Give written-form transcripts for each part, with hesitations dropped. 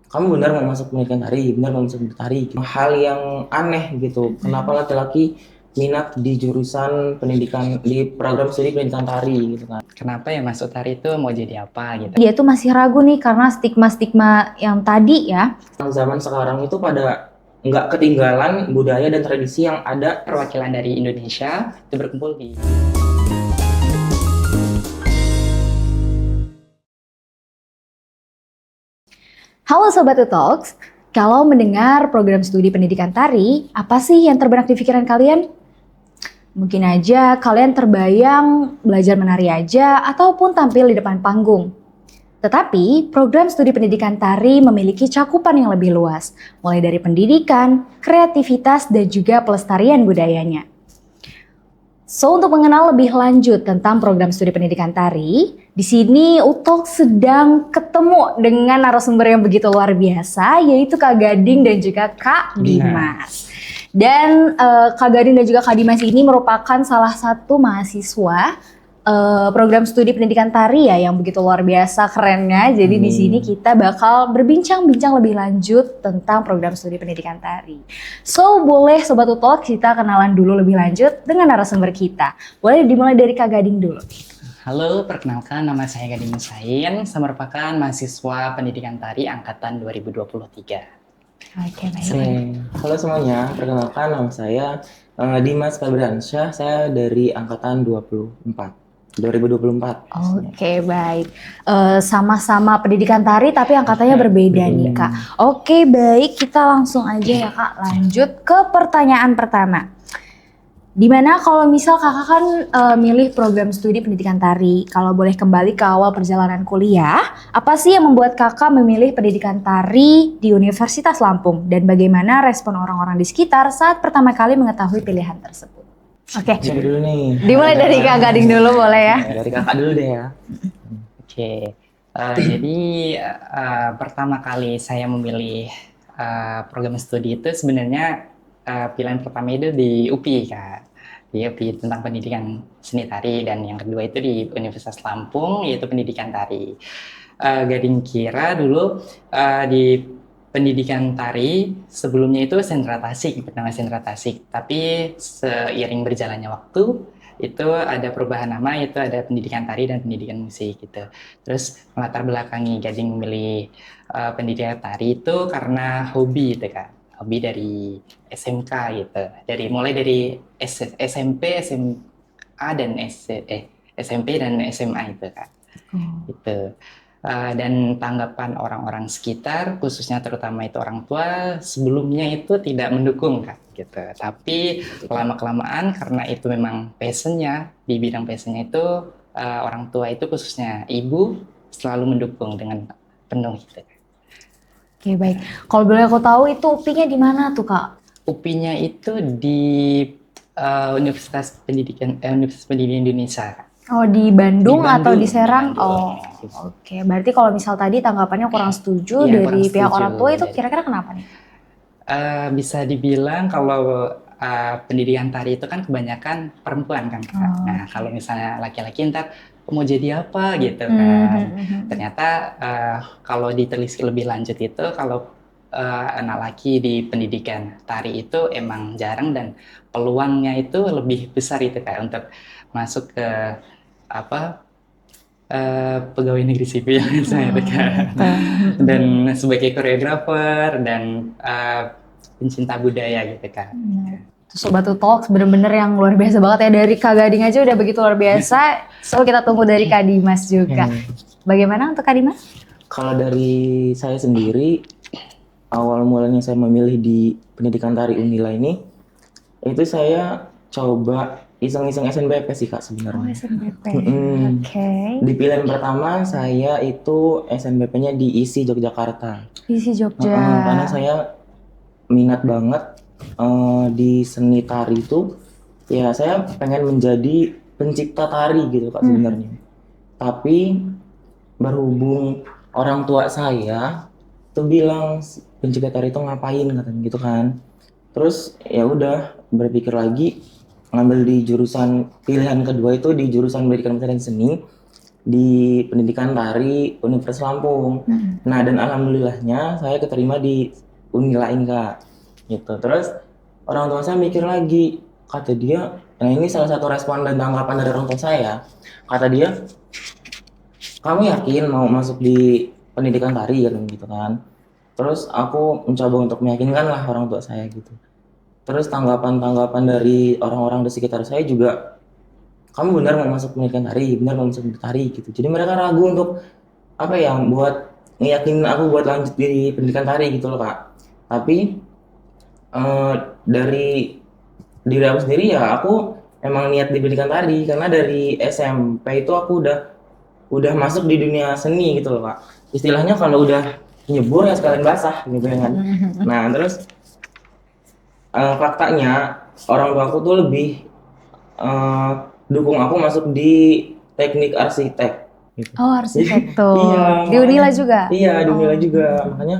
kamu benar mau masuk pendidikan tari, benar mau masuk tari. Hal yang aneh gitu. Kenapa laki-laki minat di jurusan pendidikan di program studi pendidikan tari gitu kan? Kenapa ya masuk tari itu mau jadi apa gitu? Dia tuh masih ragu nih karena stigma-stigma yang tadi ya. Zaman sekarang itu pada nggak ketinggalan budaya dan tradisi yang ada. Perwakilan dari Indonesia itu berkumpul di Halo Sobat Talks, kalau mendengar program studi pendidikan tari, apa sih yang terbenak di pikiran kalian? Mungkin aja kalian terbayang belajar menari aja ataupun tampil di depan panggung. Tetapi program studi pendidikan tari memiliki cakupan yang lebih luas, mulai dari pendidikan, kreativitas, dan juga pelestarian budayanya. So, untuk mengenal lebih lanjut tentang program studi pendidikan tari, di sini Utok sedang ketemu dengan narasumber yang begitu luar biasa, yaitu Kak Gading dan juga Kak Dimas. Dan Kak Gading dan juga Kak Dimas ini merupakan salah satu mahasiswa program studi pendidikan tari ya yang begitu luar biasa kerennya. Jadi di sini kita bakal berbincang-bincang lebih lanjut tentang program studi pendidikan tari. So, boleh Sobat Utot kita kenalan dulu lebih lanjut dengan narasumber kita. Boleh dimulai dari Kak Gading dulu. Halo, perkenalkan nama saya Gading Musain, saya merupakan mahasiswa pendidikan tari angkatan 2023. Oke, baik. Halo semuanya, perkenalkan nama saya Dimas Febriansyah, saya dari angkatan 2024. Oke, baik. Sama-sama pendidikan tari tapi angkatannya berbeda nih Kak. Oke, baik, kita langsung aja ya Kak lanjut ke pertanyaan pertama. Dimana kalau misal kakak kan milih program studi pendidikan tari, kalau boleh kembali ke awal perjalanan kuliah, apa sih yang membuat kakak memilih pendidikan tari di Universitas Lampung? Dan bagaimana respon orang-orang di sekitar saat pertama kali mengetahui pilihan tersebut? Oke, Coba dulu nih. dimulai dari Kak Gading dulu boleh ya? Dari kakak dulu deh ya. Oke, jadi pertama kali saya memilih program studi itu sebenarnya pilihan pertama itu di UPI Kak. Di UPI tentang pendidikan seni tari, dan yang kedua itu di Universitas Lampung yaitu pendidikan tari. Gading kira dulu di pendidikan tari sebelumnya itu sentra Tasik, bernama sentra Tasik, tapi seiring berjalannya waktu itu ada perubahan nama, yaitu ada pendidikan tari dan pendidikan musik gitu. Terus melatar belakangi Gading memilih pendidikan tari itu karena hobi gitu Kak. Hobi dari SMK gitu. Mulai dari SMP, SMA dan SMP dan SMA itu Kak. Gitu. Dan tanggapan orang-orang sekitar, khususnya terutama itu orang tua, sebelumnya itu tidak mendukung Kak gitu. Tapi lama-kelamaan karena itu memang passionnya, di bidang passionnya itu orang tua itu khususnya ibu selalu mendukung dengan penuh gitu. Oke, baik. Kalau boleh aku tahu itu UPI-nya di mana tuh Kak? UPI-nya itu di Universitas Pendidikan Indonesia. Oh, di Bandung, Di atau Bandung, di Serang? di Bandung. Oh, oke. Berarti kalau misal tadi tanggapannya kurang setuju Iya, dari kurang pihak setuju orang tua itu dari- kira-kira kenapa nih? Bisa dibilang kalau pendidikan tari itu kan kebanyakan perempuan kan Kak. Nah, kalau misalnya laki-laki ntar mau jadi apa gitu kan. Ternyata kalau ditelisik lebih lanjut itu kalau anak laki di pendidikan tari itu emang jarang, dan peluangnya itu lebih besar itu Kak untuk masuk ke pegawai negeri sipil misalnya Kak. Dan sebagai koreografer dan pencinta budaya gitu Kak. Sobat Talks bener-bener yang luar biasa banget ya. Dari Kak Gading aja udah begitu luar biasa. So kita tunggu dari Kak Dimas juga. Bagaimana untuk Kak Dimas? Kalau dari saya sendiri, awal mulanya saya memilih di pendidikan tari Unila ini, itu saya coba iseng-iseng SNBP sih Kak sebenarnya. SNBP. Oke. Di pilihan pertama saya itu SNBP-nya di ISI Yogyakarta. ISI Jogja. Karena saya minat banget di seni tari itu, ya saya pengen menjadi pencipta tari gitu Kak sebenarnya. Tapi berhubung orang tua saya tuh bilang pencipta tari itu ngapain katanya gitu kan. Terus ya udah berpikir lagi, ngambil di jurusan pilihan kedua itu di jurusan pendidikan dan seni di pendidikan tari Universitas Lampung. Nah, dan alhamdulillahnya saya keterima di Unila ini Kak. Gitu. Terus orang tua saya mikir lagi, kata dia, nah ini salah satu respon dan tanggapan dari orang tua saya. Kata dia, kamu yakin mau masuk di pendidikan tari gitu kan? Terus aku mencoba untuk meyakinkan lah orang tua saya gitu. Terus tanggapan-tanggapan dari orang-orang di sekitar saya juga, kamu benar mau masuk pendidikan tari, benar mau masuk pendidikan tari gitu. Jadi mereka ragu untuk apa ya, buat ngeyakinin aku buat lanjut di pendidikan tari gitu loh Kak. Tapi dari diri aku sendiri ya, aku emang niat di pendidikan tari karena dari SMP itu aku udah masuk di dunia seni gitu loh Kak. Istilahnya kalau udah nyebur ya sekalian basah gitu ya kan. Nah terus faktanya orang tua aku tuh lebih eh, dukung aku masuk di teknik arsitek gitu. Oh, arsitektur. Iya, Di Unila juga? Iya, di Unila Oh. juga. Makanya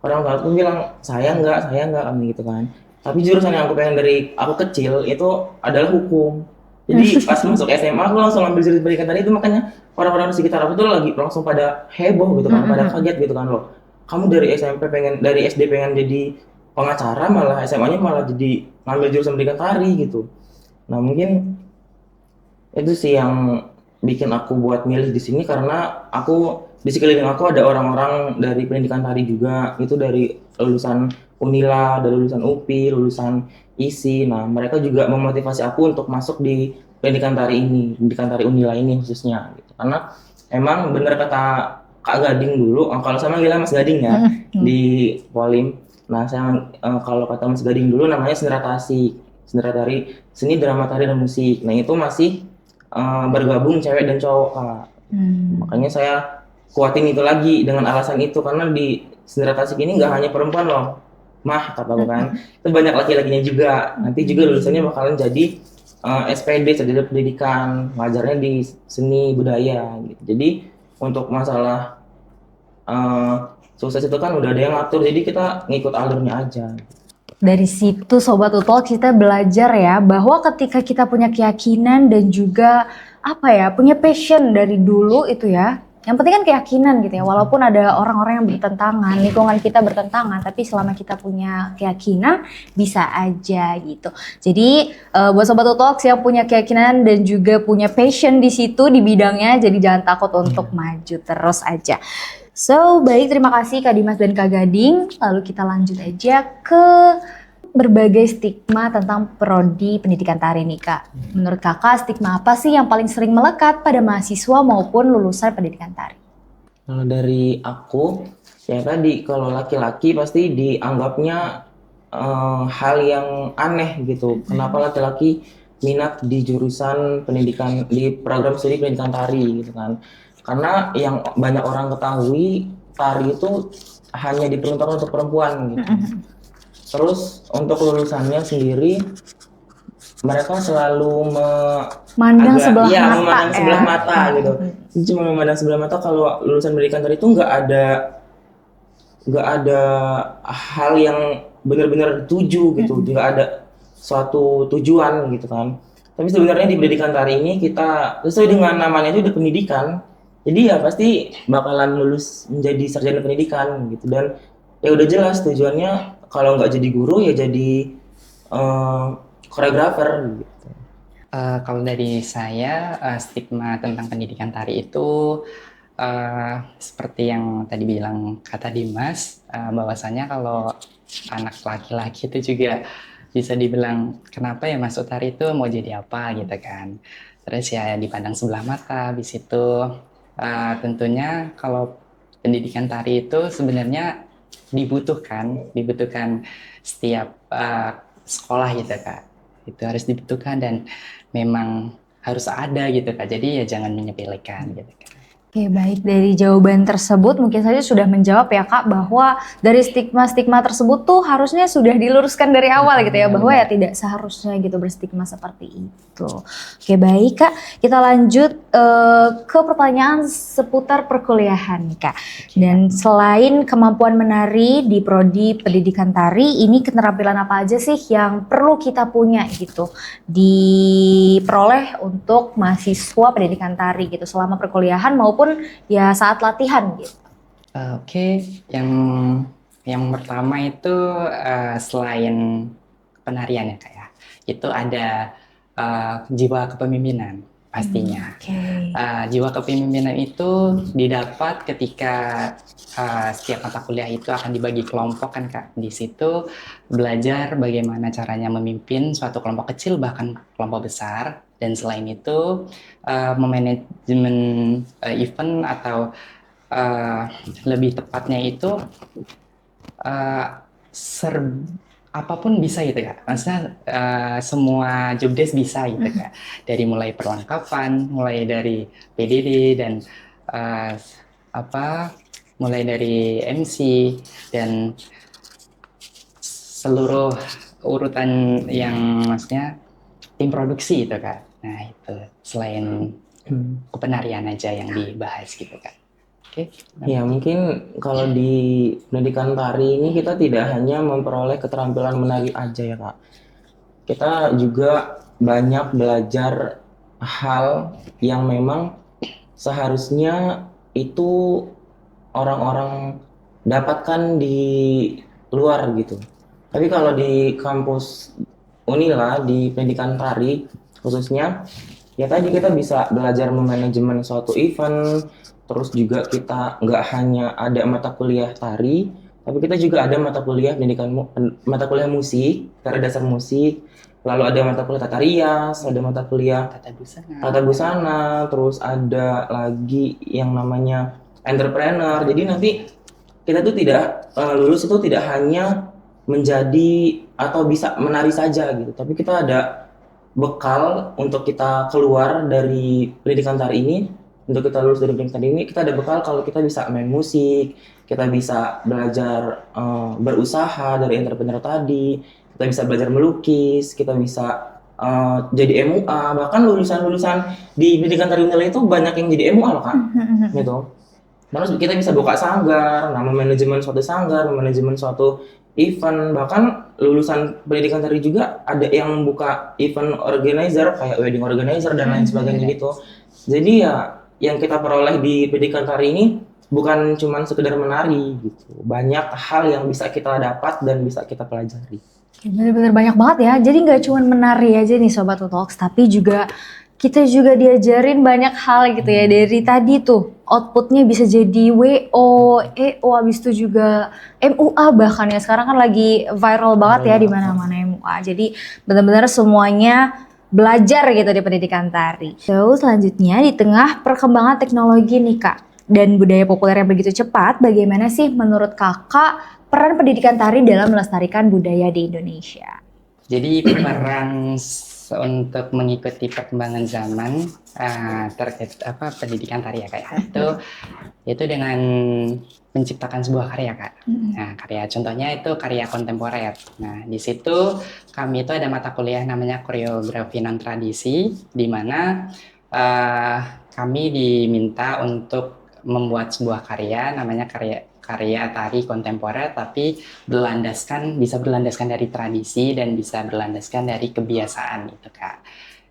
orang tua aku bilang saya enggak kan gitu kan. Tapi jurusan yang aku pengen dari aku kecil itu adalah hukum. Jadi pas masuk SMA aku langsung ambil jurusan pendidikan tadi itu, makanya orang-orang di sekitar aku tuh lagi langsung pada heboh gitu kan, pada kaget gitu kan loh. Kamu dari SMP pengen, dari SD pengen jadi pengacara, malah SMA-nya malah jadi ngambil jurusan pendidikan tari gitu. Nah mungkin itu sih yang bikin aku buat milih di sini, karena aku di sekeliling aku ada orang-orang dari pendidikan tari juga, itu dari lulusan Unila, dari lulusan UPI, lulusan ISI. Nah, mereka juga memotivasi aku untuk masuk di pendidikan tari ini, pendidikan tari Unila ini khususnya gitu. Karena emang bener kata Kak Gading dulu, kalau sama gila Mas Gading ya di Polim. Nah, saya kalau kata Mas Gading dulu namanya Senderatasi, Senderatari Seni Drama Tari dan Musik. Nah, itu masih bergabung cewek dan cowok Kak. Makanya saya kuatin itu lagi dengan alasan itu, karena di Sendera Tasik ini nggak hanya perempuan loh mah, kata aku kan, itu banyak laki-lakinya juga. Nanti juga lulusannya bakalan jadi SPD, sarjana pendidikan, ngajarnya di seni budaya gitu. Jadi untuk masalah sukses itu kan udah ada yang ngatur, jadi kita ngikut alurnya aja. Dari situ Sobat Utol kita belajar ya bahwa ketika kita punya keyakinan dan juga apa ya, punya passion dari dulu itu ya. Yang penting kan keyakinan gitu ya. Walaupun ada orang-orang yang bertentangan, lingkungan kita bertentangan, tapi selama kita punya keyakinan bisa aja gitu. Jadi buat Sobat Utol yang punya keyakinan dan juga punya passion di situ di bidangnya, jadi jangan takut untuk maju terus aja. So, baik, terima kasih Kak Dimas dan Kak Gading. Lalu kita lanjut aja ke berbagai stigma tentang prodi pendidikan tari nih Kak. Menurut Kakak, stigma apa sih yang paling sering melekat pada mahasiswa maupun lulusan pendidikan tari? Kalau dari aku, ya tadi kalau laki-laki pasti dianggapnya hal yang aneh gitu. Kenapa laki-laki minat di jurusan pendidikan, di program studi pendidikan tari gitu kan? Karena yang banyak orang ketahui, tari itu hanya diperuntukkan untuk perempuan gitu. Terus untuk lulusannya sendiri, mereka selalu Memandang sebelah iya, mata memandang ya. sebelah mata gitu. Jadi cuma memandang sebelah mata. Kalau lulusan pendidikan tari itu nggak ada hal yang benar-benar tuju gitu, nggak ada suatu tujuan gitu kan. Tapi sebenarnya di pendidikan tari ini kita sesuai dengan namanya itu udah pendidikan, jadi ya pasti bakalan lulus menjadi sarjana pendidikan gitu. Dan ya udah jelas tujuannya, kalau nggak jadi guru ya jadi koreografer gitu. Kalau dari saya, stigma tentang pendidikan tari itu seperti yang tadi bilang kata Dimas, bahwasanya kalau anak laki-laki itu juga bisa dibilang kenapa ya masuk tari itu mau jadi apa gitu kan. Terus ya dipandang sebelah mata. Habis itu tentunya kalau pendidikan tari itu sebenarnya dibutuhkan setiap sekolah gitu Kak. Itu harus dibutuhkan dan memang harus ada gitu Kak. Jadi ya jangan menyepelekan gitu Kak. Oke, baik. Dari jawaban tersebut mungkin saja sudah menjawab ya Kak, bahwa dari stigma-stigma tersebut tuh harusnya sudah diluruskan dari awal gitu ya, bahwa ya tidak seharusnya gitu berstigma seperti itu. Oke, baik Kak. Kita lanjut ke pertanyaan seputar perkuliahan nih Kak. Dan selain kemampuan menari di prodi pendidikan tari, ini keterampilan apa aja sih yang perlu kita punya gitu diperoleh untuk mahasiswa pendidikan tari gitu selama perkuliahan maupun ya saat latihan gitu. Oke, yang pertama itu selain penarian ya Kak ya, itu ada jiwa kepemimpinan pastinya. Oke. Jiwa kepemimpinan itu didapat ketika setiap mata kuliah itu akan dibagi kelompok kan Kak. Di situ belajar bagaimana caranya memimpin suatu kelompok kecil bahkan kelompok besar. Dan selain itu memanajemen event atau lebih tepatnya itu apapun bisa gitu Kak. Maksudnya semua job desk bisa gitu Kak. Dari mulai perlengkapan, mulai dari PDD dan mulai dari MC dan seluruh urutan yang maksudnya tim produksi itu Kak. Nah itu selain kepenarian aja yang dibahas gitu Kak. Oke. Ya, mungkin kalau di pendidikan tari ini kita tidak hanya memperoleh keterampilan menari aja ya Kak. Kita juga banyak belajar hal yang memang seharusnya itu orang-orang dapatkan di luar gitu. Tapi kalau di kampus Unila di pendidikan tari khususnya, ya tadi kita bisa belajar memanajemen suatu event, terus juga kita nggak hanya ada mata kuliah tari, tapi kita juga ada mata kuliah mata kuliah musik, tari dasar musik, lalu ada mata kuliah tata rias, ada mata kuliah tata busana, terus ada lagi yang namanya entrepreneur. Jadi nanti kita tuh tidak lulus itu tidak hanya menjadi atau bisa menari saja gitu, tapi kita ada bekal untuk kita keluar dari pendidikan tari ini. Untuk kita lulus dari pendidikan tari ini, kita ada bekal kalau kita bisa main musik, kita bisa belajar berusaha dari entrepreneur tadi, kita bisa belajar melukis, kita bisa jadi MUA. Bahkan lulusan-lulusan di pendidikan tari Unila itu banyak yang jadi MUA loh Kak, gitu. Terus kita bisa buka sanggar, manajemen suatu sanggar, manajemen suatu event. Bahkan lulusan pendidikan tari juga ada yang buka event organizer kayak wedding organizer dan lain sebagainya gitu. Jadi ya yang kita peroleh di pendidikan tari ini bukan cuma sekedar menari gitu. Banyak hal yang bisa kita dapat dan bisa kita pelajari. Bener-bener banyak banget ya. Jadi nggak cuma menari aja nih Sobat Utox, tapi juga kita juga diajarin banyak hal gitu ya. Dari tadi tuh outputnya bisa jadi WO, EO, habis itu juga MUA bahkan ya. Sekarang kan lagi viral banget ya di mana-mana MUA. Jadi benar-benar semuanya belajar gitu di pendidikan tari. So, selanjutnya di tengah perkembangan teknologi nih Kak dan budaya populer yang begitu cepat, bagaimana sih menurut Kakak peran pendidikan tari dalam melestarikan budaya di Indonesia? Jadi peran untuk mengikuti perkembangan zaman terkait pendidikan tari ya Kak ya. Itu dengan menciptakan sebuah karya Kak. Nah, karya contohnya itu karya kontemporer. Nah, di situ kami itu ada mata kuliah namanya koreografi non tradisi, di mana kami diminta untuk membuat sebuah karya namanya karya tari kontemporer, tapi bisa berlandaskan dari tradisi dan bisa berlandaskan dari kebiasaan itu Kak.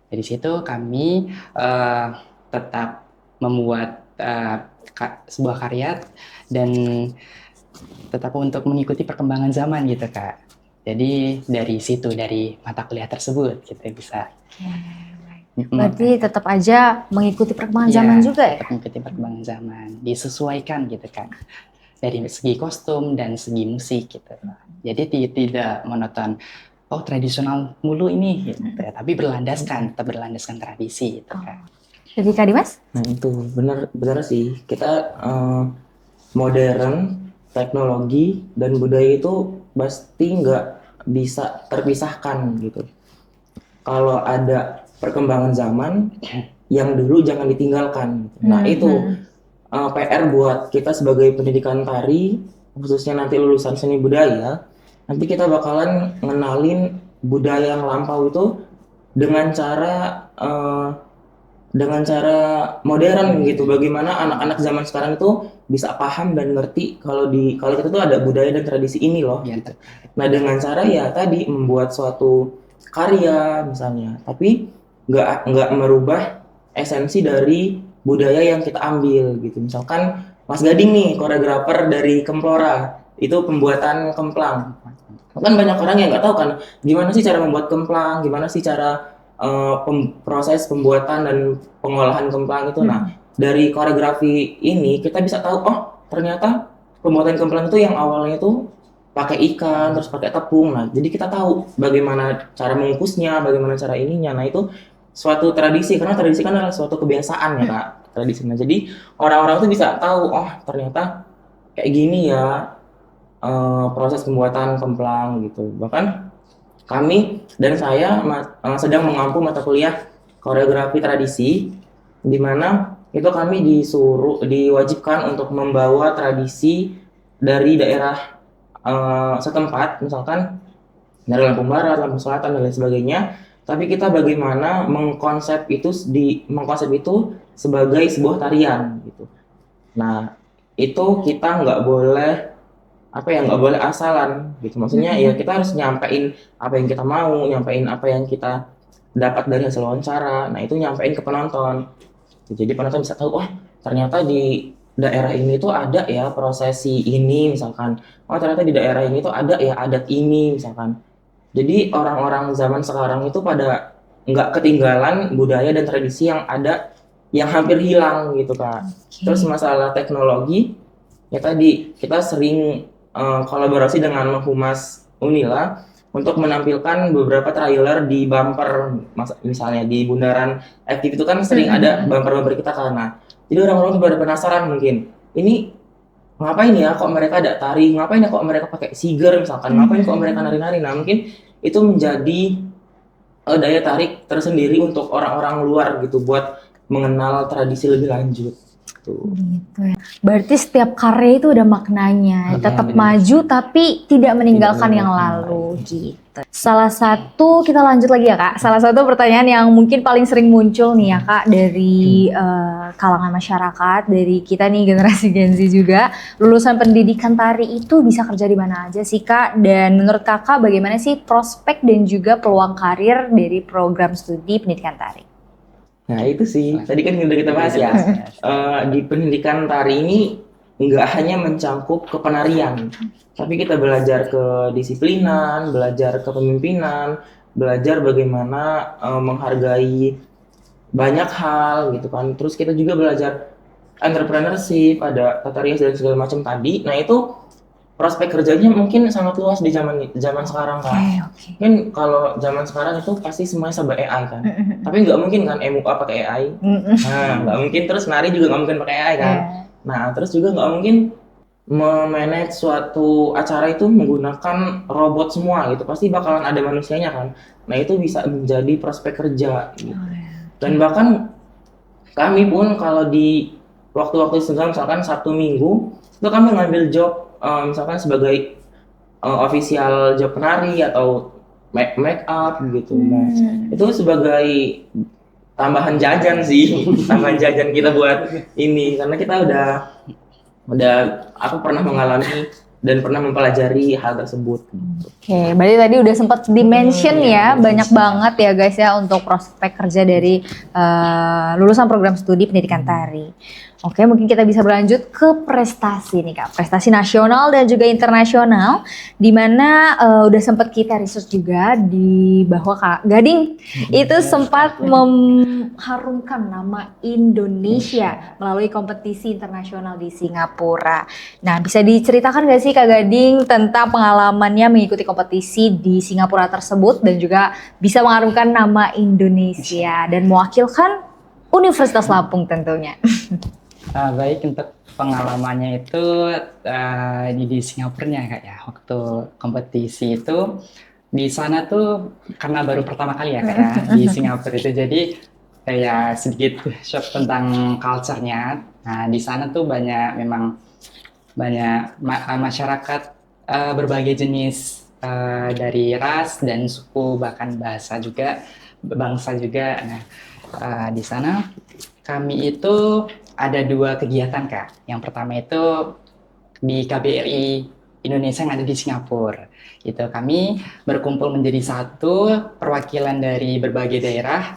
Dari situ kami tetap membuat sebuah karya dan tetap untuk mengikuti perkembangan zaman gitu Kak. Jadi dari situ, dari mata kuliah tersebut kita bisa. Berarti tetap aja mengikuti perkembangan zaman juga ya? Tetap mengikuti perkembangan zaman, disesuaikan gitu Kak. Dari segi kostum dan segi musik gitu. Jadi tidak monoton, oh tradisional mulu ini gitu, tapi tetap berlandaskan tradisi gitu Kak. Jadi Kak Dimas? Nah itu benar sih, kita modern, teknologi dan budaya itu pasti nggak bisa terpisahkan gitu. Kalau ada perkembangan zaman, yang dulu jangan ditinggalkan. Nah itu PR buat kita sebagai pendidikan tari, khususnya nanti lulusan seni budaya. Nanti kita bakalan ngenalin budaya yang lampau itu dengan cara modern gitu. Bagaimana anak-anak zaman sekarang itu bisa paham dan ngerti kalau kita tuh ada budaya dan tradisi ini loh. Ya, Gitu. Nah, dengan cara ya tadi membuat suatu karya misalnya, tapi nggak merubah esensi dari budaya yang kita ambil gitu. Misalkan Mas Gading nih, koreografer dari Kemplora, itu pembuatan kemplang. Kan banyak orang yang nggak tahu kan gimana sih cara membuat kemplang, gimana sih cara proses pembuatan dan pengolahan kemplang itu. Nah, dari koreografi ini kita bisa tahu, oh ternyata pembuatan kemplang itu yang awalnya itu pakai ikan, terus pakai tepung. Nah, jadi kita tahu bagaimana cara mengukusnya, bagaimana cara ininya. Nah, itu suatu tradisi, karena tradisi kan adalah suatu kebiasaan ya Kak, tradisi. Nah, jadi orang-orang tuh bisa tahu, oh ternyata kayak gini ya proses pembuatan kemplang gitu. Bahkan kami dan saya sedang mengampu mata kuliah koreografi tradisi, di mana itu kami diwajibkan untuk membawa tradisi dari daerah setempat, misalkan dari Lampung Barat, Lampung Selatan dan lain sebagainya. Tapi kita bagaimana mengkonsep itu sebagai sebuah tarian gitu. Nah, itu kita nggak boleh asalan gitu. Maksudnya ya kita harus nyampein apa yang kita mau, nyampein apa yang kita dapat dari hasil wawancara. Nah, itu nyampein ke penonton. Jadi penonton bisa tahu, oh ternyata di daerah ini tuh ada ya prosesi ini misalkan. Oh ternyata di daerah ini tuh ada ya adat ini misalkan. Jadi orang-orang zaman sekarang itu pada nggak ketinggalan budaya dan tradisi yang ada yang hampir hilang gitu Kak. Terus masalah teknologi, ya tadi kita sering kolaborasi dengan Humas Unila untuk menampilkan beberapa trailer di bumper, misalnya di bundaran aktif itu kan sering ada bumper-bumper kita karena. Jadi orang-orang tuh pada penasaran mungkin, ini ngapain ya kok mereka ada tari, ngapain ya kok mereka pakai siger misalkan, ngapain kok mereka nari-nari. Nah, mungkin itu menjadi daya tarik tersendiri untuk orang-orang luar gitu buat mengenal tradisi lebih lanjut. Gitu ya. Berarti setiap karya itu ada maknanya, tetap benar. maju tapi tidak meninggalkan yang meninggalkan lalu gitu. Salah satu, kita lanjut lagi ya Kak. Salah satu pertanyaan yang mungkin paling sering muncul nih ya Kak dari kalangan masyarakat, dari kita nih generasi Gen Z juga, lulusan pendidikan tari itu bisa kerja di mana aja sih Kak? Dan menurut Kakak bagaimana sih prospek dan juga peluang karir dari program studi pendidikan tari? Nah itu sih, tadi kan udah kita bahas ya, di pendidikan tari ini nggak hanya mencangkup kepenarian, tapi kita belajar kedisiplinan, belajar kepemimpinan, belajar bagaimana menghargai banyak hal gitu kan. Terus kita juga belajar entrepreneurship, ada tata rias dan segala macam tadi. Nah itu prospek kerjanya mungkin sangat luas di zaman sekarang kan. Oke. Mungkin kalau zaman sekarang itu pasti semuanya serba AI kan. Tapi nggak mungkin kan MUA pakai AI. Nah, nggak mungkin, terus nari juga nggak mungkin pakai AI kan. Nah, terus juga nggak mungkin memanage suatu acara itu menggunakan robot semua gitu. Pasti bakalan ada manusianya kan. Nah, itu bisa menjadi prospek kerja gitu. Dan bahkan kami pun kalau di waktu-waktu senggang misalkan Sabtu Minggu itu kami ngambil job misalkan sebagai official job penari atau make up gitu. Nah, itu sebagai tambahan jajan sih, tambahan jajan kita buat ini, karena kita aku pernah mengalami dan pernah mempelajari hal tersebut. Oke, berarti tadi udah sempat dimention ya, banyak banget ya guys ya untuk prospek kerja dari lulusan program studi pendidikan tari. Oke, mungkin kita bisa berlanjut ke prestasi nih Kak, prestasi nasional dan juga internasional, di mana udah sempat kita research juga di bahwa Kak Gading itu sempat mengharumkan nama Indonesia melalui kompetisi internasional di Singapura. Nah, bisa diceritakan gak sih Kak Gading tentang pengalamannya mengikuti kompetisi di Singapura tersebut dan juga bisa mengharumkan nama Indonesia dan mewakilkan Universitas Lampung tentunya. Baik, untuk pengalamannya itu di Singapura Kak ya, waktu kompetisi itu di sana tuh karena baru pertama kali ya Kak ya di Singapura itu, jadi ya sedikit shock tentang culture-nya. Nah, di sana tuh memang banyak masyarakat berbagai jenis dari ras dan suku, bahkan bahasa juga, bangsa juga. Nah, di sana kami itu ada 2 kegiatan, Kak. Yang pertama itu di KBRI Indonesia yang ada di Singapura. Gitu. Kami berkumpul menjadi satu perwakilan dari berbagai daerah,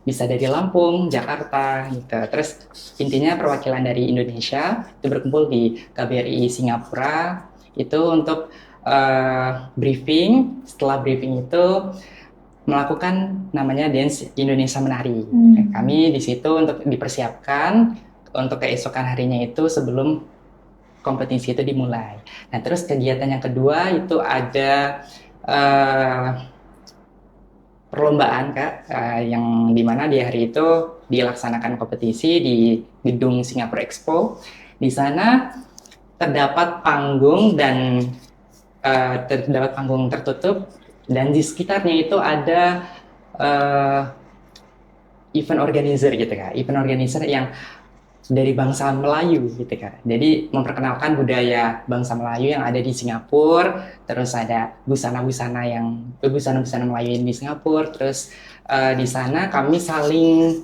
bisa dari Lampung, Jakarta, gitu. Terus intinya perwakilan dari Indonesia itu berkumpul di KBRI Singapura itu untuk briefing. Setelah briefing itu melakukan namanya Dance Indonesia Menari. Kami di situ untuk dipersiapkan untuk keesokan harinya itu sebelum kompetisi itu dimulai. Nah, terus kegiatan yang kedua itu ada perlombaan, Kak, yang dimana di hari itu dilaksanakan kompetisi di gedung Singapore Expo. Di sana terdapat panggung dan terdapat panggung tertutup, dan di sekitarnya itu ada event organizer gitu, Kak. Event organizer yang dari bangsa Melayu gitu, Kak. Jadi memperkenalkan budaya bangsa Melayu yang ada di Singapura, terus ada busana-busana Melayu yang di Singapura, terus di sana kami saling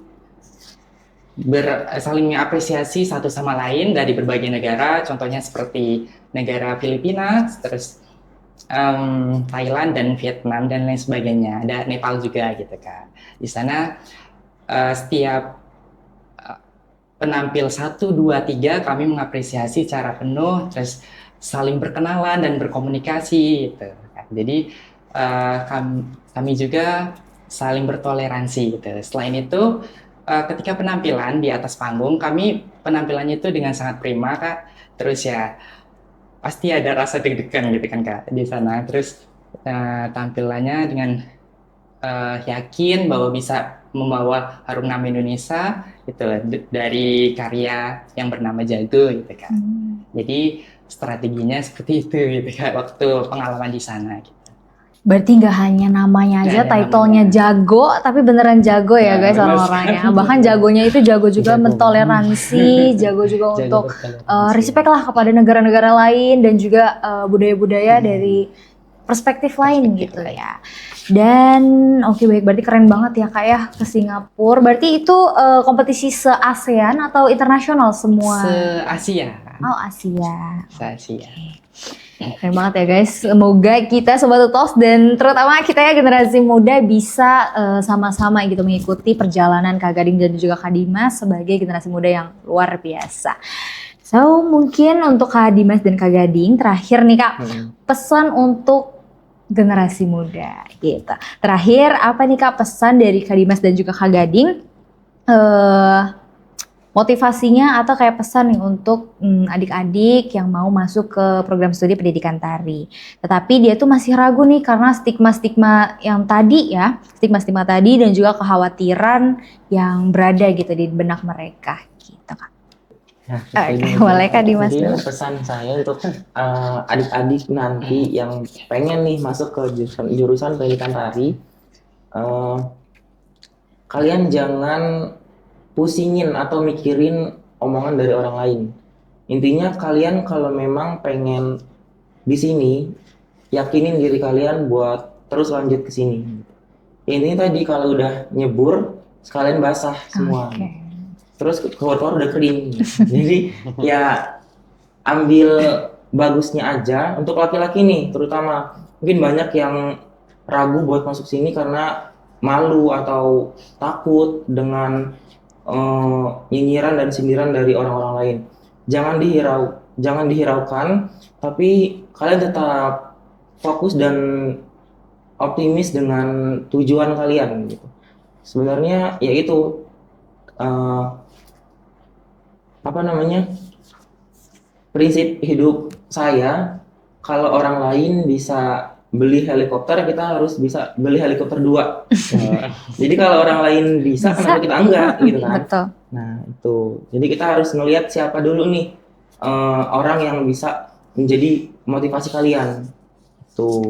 mengapresiasi satu sama lain dari berbagai negara, contohnya seperti negara Filipina, terus Thailand dan Vietnam dan lain sebagainya. Ada Nepal juga gitu, Kak. Di sana setiap penampil 1, 2, 3 kami mengapresiasi secara penuh, terus saling berkenalan dan berkomunikasi gitu. Jadi kami juga saling bertoleransi gitu. Selain itu ketika penampilan di atas panggung, kami penampilannya itu dengan sangat prima, Kak. Terus ya pasti ada rasa deg-degan gitu kan, Kak, di sana. Terus tampilannya dengan yakin bahwa bisa membawa harum nama Indonesia gitu dari karya yang bernama Jago gitu, Kak. Jadi strateginya seperti itu gitu, Kak, waktu pengalaman di sana gitu. Berarti nggak hanya namanya aja, title-nya jago, tapi beneran jago ya guys orang-orangnya. Bahkan jagonya itu jago juga mentoleransi, jago juga untuk respect lah kepada negara-negara lain dan juga budaya-budaya dari perspektif lain gitu ya. Dan oke, baik, berarti keren banget ya Kak ya ke Singapura. Berarti itu kompetisi se-ASEAN atau internasional semua? Se-Asia. Oh, Asia. Se-Asia. Keren banget ya guys. Semoga kita Sobat Utos dan terutama kita ya generasi muda bisa sama-sama gitu mengikuti perjalanan Kak Gading dan juga Kak Dimas sebagai generasi muda yang luar biasa. So mungkin untuk Kak Dimas dan Kak Gading terakhir nih Kak, pesan untuk generasi muda gitu. Terakhir apa nih Kak pesan dari Kak Dimas dan juga Kak Gading? Motivasinya atau kayak pesan nih untuk adik-adik yang mau masuk ke program studi pendidikan tari. Tetapi dia tuh masih ragu nih karena stigma-stigma yang tadi ya, stigma-stigma tadi dan juga kekhawatiran yang berada gitu di benak mereka gitu Kak. Nah, boleh Kak Dimas dulu. Pesan saya untuk adik-adik nanti yang pengen nih masuk ke jurusan pendidikan tari, kalian jangan pusingin atau mikirin omongan dari orang lain. Intinya kalian kalau memang pengen di sini, yakinin diri kalian buat terus lanjut ke sini. Intinya tadi kalau udah nyebur, sekalian basah semua. Terus keluar udah kering. Jadi ya ambil bagusnya aja. Untuk laki-laki nih terutama, mungkin banyak yang ragu buat masuk sini karena malu atau takut dengan nyinyiran dan sindiran dari orang-orang lain. Jangan dihiraukan, tapi kalian tetap fokus dan optimis dengan tujuan kalian gitu. Sebenarnya ya itu prinsip hidup saya. Kalau orang lain bisa beli helikopter, kita harus bisa beli helikopter 2. Jadi kalau orang lain bisa, kenapa kita enggak gitu kan? Betul. Nah itu, jadi kita harus ngelihat siapa dulu nih orang yang bisa menjadi motivasi kalian tuh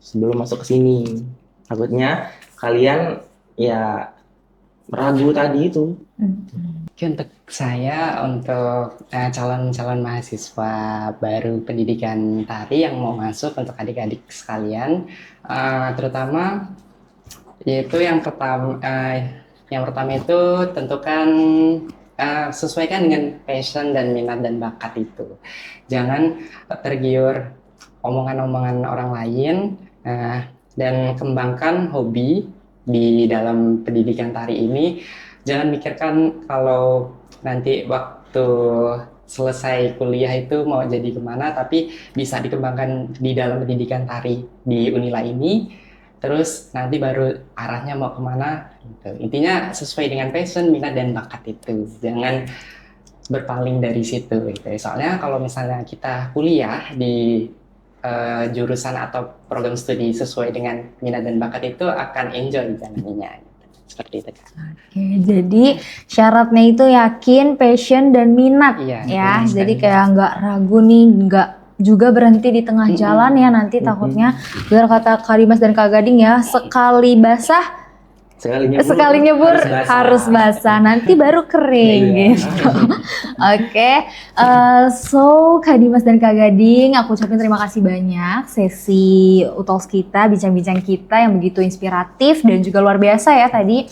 sebelum masuk ke sini. Takutnya kalian ya ragu tadi itu. Oke, untuk saya, untuk calon-calon mahasiswa baru pendidikan tari yang mau masuk, untuk adik-adik sekalian, terutama yaitu yang pertama itu tentukan, sesuaikan dengan passion dan minat dan bakat itu. Jangan tergiur omongan-omongan orang lain, dan kembangkan hobi di dalam pendidikan tari ini. Jangan mikirkan kalau nanti waktu selesai kuliah itu mau jadi kemana, tapi bisa dikembangkan di dalam pendidikan tari di Unila ini, terus nanti baru arahnya mau kemana gitu. Intinya sesuai dengan passion, minat, dan bakat itu. Jangan berpaling dari situ gitu. Soalnya kalau misalnya kita kuliah di jurusan atau program studi sesuai dengan minat dan bakat itu, akan enjoy jalannya. Seperti itu, Kak. Oke, jadi syaratnya itu yakin, passion, dan minat Iya, ya. betul Jadi sekali. kayak nggak ragu nih, nggak juga berhenti di tengah jalan ya, nanti takutnya biar kata Kak Dimas dan Kak Gading ya, sekali basah sekali nyebur harus basah, nanti baru kering Iya. gitu. Oke, so Kak Dimas dan Kak Gading, aku ucapin terima kasih banyak sesi Utols kita, bincang-bincang kita yang begitu inspiratif dan juga luar biasa ya tadi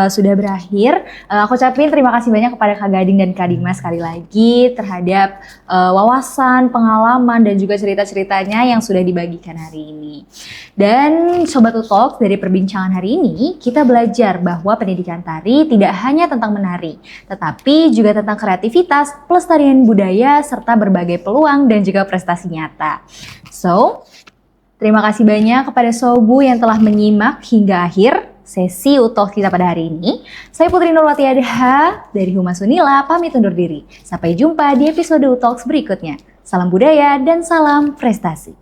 sudah berakhir. Aku ucapin terima kasih banyak kepada Kak Gading dan Kak Dimas sekali lagi terhadap wawasan, pengalaman, dan juga cerita-ceritanya yang sudah dibagikan hari ini. Dan Sobat Utols, dari perbincangan hari ini, kita belajar bahwa pendidikan tari tidak hanya tentang menari, tetapi juga tentang kreativitas, pelestarian budaya, serta berbagai peluang dan juga prestasi nyata. So, terima kasih banyak kepada Sobu yang telah menyimak hingga akhir sesi Utols kita pada hari ini. Saya Putri Nurwati Adha dari Humas Unila pamit undur diri. Sampai jumpa di episode Utols berikutnya. Salam budaya dan salam prestasi.